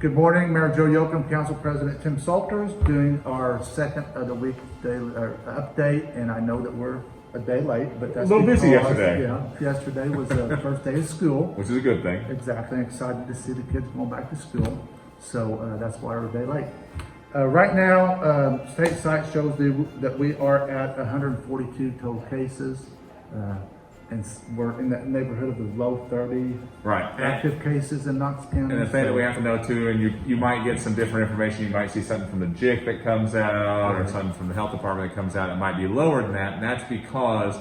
Good morning, Mayor Joe Yoakum, Council President Tim Salters, doing our second of the week daily update, and I know that we're a day late, but that's a little busy because, yesterday. Yeah, yesterday was the first day of school. Which is a good thing. Exactly, excited to see the kids going back to school, so that's why we're a day late. Right now, state site shows that we are at 142 total cases, and we're in that neighborhood of the low 30 Right. active cases in Knox County. And the thing that we have to know too, and you might get some different information. You might see something from the JIC that comes out, or something from the health department that comes out. It might be lower than that, and that's because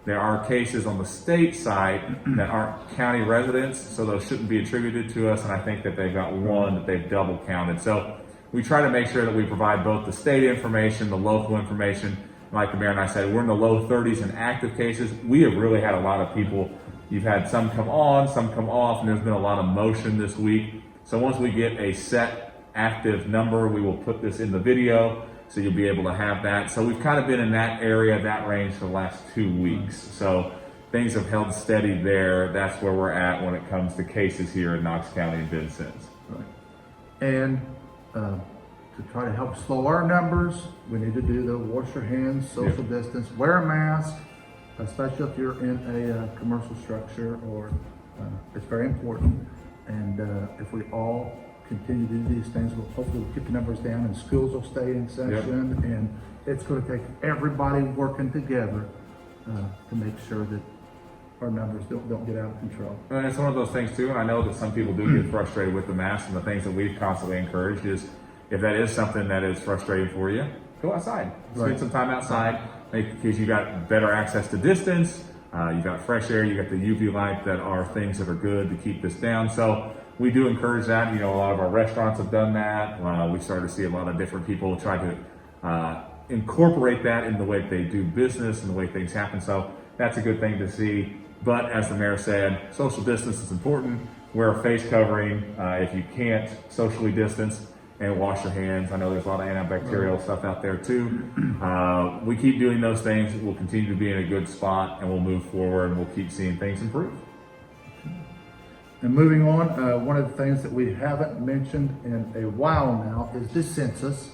there are cases on the state side that aren't county residents, so those shouldn't be attributed to us. And I think that they've got one that they've double counted. So we try to make sure that we provide both the state information, the local information. Like the mayor and I said, we're in the low 30s in active cases. We have really had a lot of people. You've had some come on, some come off, and there's been a lot of motion this week. So once we get a set active number, we will put this in the video, so you'll be able to have that. So we've kind of been in that area, that range for the last 2 weeks. So things have held steady there. That's where we're at when it comes to cases here in Knox County and Vincennes. Right. And to try to help slow our numbers, we need to do the wash your hands, social distance, wear a mask, especially if you're in a commercial structure, or it's very important. And if we all continue to do these things, we'll hopefully keep the numbers down, and schools will stay in session. And it's going to take everybody working together to make sure that our numbers don't get out of control. And it's one of those things too, and I know that some people do get frustrated with the mask, and the things that we've constantly encouraged is, if that is something that is frustrating for you, go outside. Spend some time outside, because you got better access to distance, you got fresh air, you got the UV light, that are things that are good to keep this down. So we do encourage that. You know, a lot of our restaurants have done that. We started to see a lot of different people try to incorporate that in the way they do business and the way things happen. So that's a good thing to see. But as the mayor said, social distance is important. Wear a face covering if you can't socially distance, and wash your hands. I know there's a lot of antibacterial stuff out there too. We keep doing those things. We'll continue to be in a good spot, and we'll move forward, and we'll keep seeing things improve. And moving on, one of the things that we haven't mentioned in a while now is the census.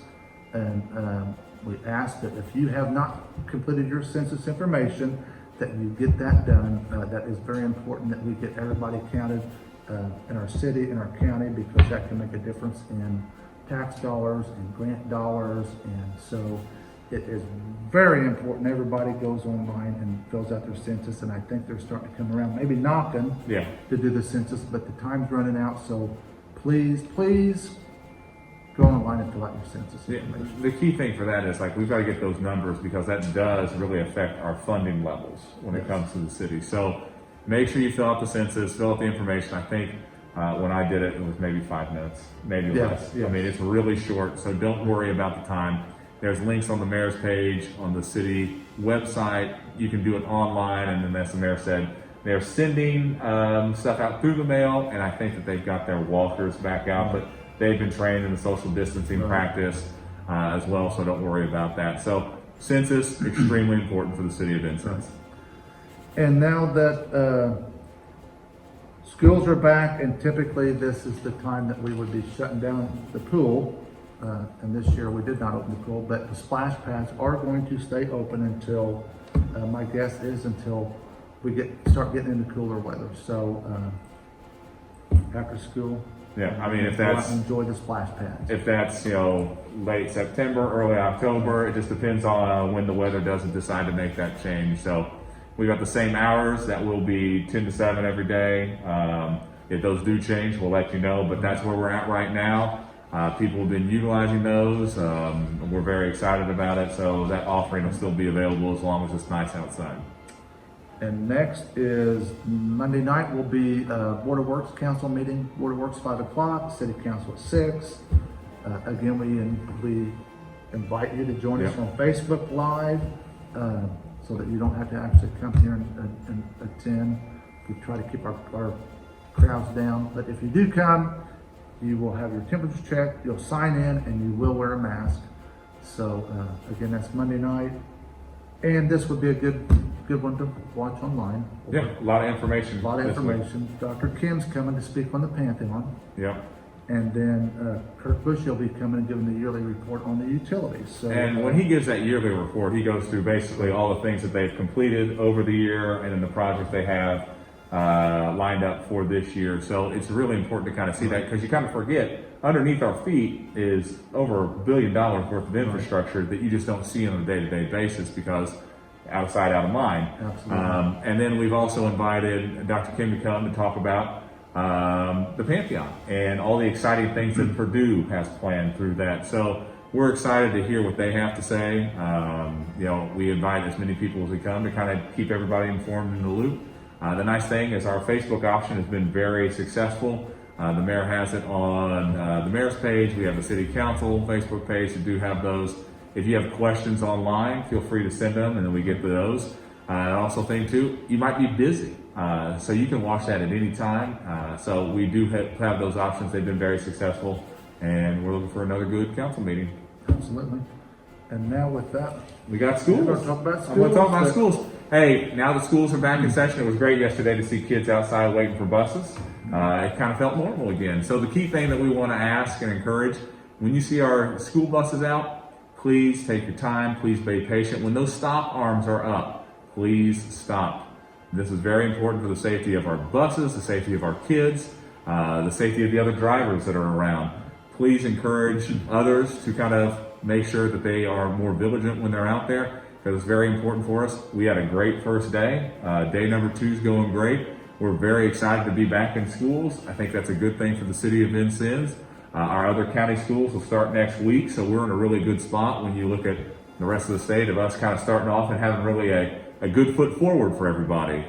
And we ask that if you have not completed your census information, that you get that done. That is very important, that we get everybody counted in our city, in our county, because that can make a difference in tax dollars and grant dollars. And so it is very important everybody goes online and fills out their census, and I think they're starting to come around, maybe knocking to do the census, but the time's running out. So please go online and fill out your census information. The key thing for that is, like, we've got to get those numbers, because that does really affect our funding levels when it comes to the city. So make sure you fill out the census, fill out the information. I think when I did it, it was maybe 5 minutes, maybe less. I mean, it's really short, so don't worry about the time. There's links on the mayor's page, on the city website. You can do it online, and then, as the mayor said, they're sending stuff out through the mail, and I think that they've got their walkers back out, but they've been trained in the social distancing practice as well, so don't worry about that. So census, extremely important for the city of Vincennes. And now that schools are back, and typically this is the time that we would be shutting down the pool, and this year we did not open the pool, but the splash pads are going to stay open until, my guess is until we start getting into cooler weather. So after school, I mean, if go out that's, and enjoy the splash pads. if that's, late September, early October, it just depends on when the weather doesn't decide to make that change. So we got the same hours. That will be 10 to 7 every day. If those do change, we'll let you know, but that's where we're at right now. People have been utilizing those. We're very excited about it. So that offering will still be available as long as it's nice outside. And next is Monday night will be Board of Works Council meeting. Board of Works 5 o'clock, City Council at 6. Again, we invite you to join us on Facebook Live, so that you don't have to actually come here and attend. We try to keep our crowds down, but if you do come, you will have your temperature checked, you'll sign in, and you will wear a mask. So again, that's Monday night, and this would be a good one to watch online. Yeah, a lot of information. A lot of information. Dr. Kim's coming to speak on the Pantheon. Yeah. And then Kurt Bush will be coming and giving the yearly report on the utilities. So, And when he gives that yearly report, he goes through basically all the things that they've completed over the year and then the projects they have lined up for this year. So it's really important to kind of see that, because you kind of forget underneath our feet is over $1 billion worth of infrastructure that you just don't see on a day-to-day basis, because out of sight, out of mind. Absolutely. And then we've also invited Dr. Kim to come to talk about the Pantheon and all the exciting things that Purdue has planned through that. So we're excited to hear what they have to say. We invite as many people as we come to kind of keep everybody informed in the loop. The nice thing is our Facebook option has been very successful. The mayor has it on the mayor's page. We have the city council Facebook page that do have those. If you have questions online, feel free to send them and then we get to those. I also think too, you might be busy. So you can watch that at any time. So we do have those options. They've been very successful, and we're looking for another good council meeting. Absolutely. And now with that, We got schools. We're gonna talk about I'm going to talk about schools. schools. Hey, now the schools are back in session. It was great yesterday to see kids outside waiting for buses. It kind of felt normal again. So the key thing that we want to ask and encourage, when you see our school buses out, please take your time. Please be patient. When those stop arms are up, please stop. This is very important for the safety of our buses, the safety of our kids, the safety of the other drivers that are around. Please encourage others to kind of make sure that they are more vigilant when they're out there, because it's very important for us. We had a great first day. Day number 2 is going great. We're very excited to be back in schools. I think that's a good thing for the city of Vincennes. Our other county schools will start next week, so we're in a really good spot when you look at the rest of the state, of us kind of starting off and having really a good foot forward for everybody.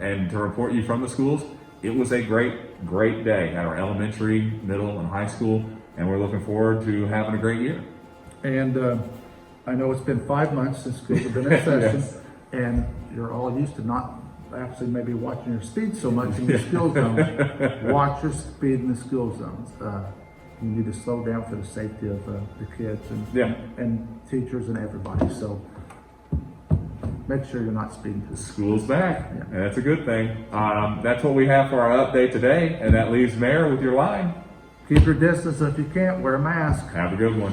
And to report you from the schools, it was a great day at our elementary, middle, and high school, and we're looking forward to having a great year. and I know it's been 5 months since schools have been in session, Yes. and you're all used to not actually maybe watching your speed so much in the school zones. Watch your speed in the school zones. You need to slow down for the safety of the kids Yeah. and teachers and everybody. So make sure you're not speeding to the school. School's back, Yeah. and that's a good thing. That's what we have for our update today, and that leaves Mayor with your line. Keep your distance. If you can't, wear a mask. Have a good one.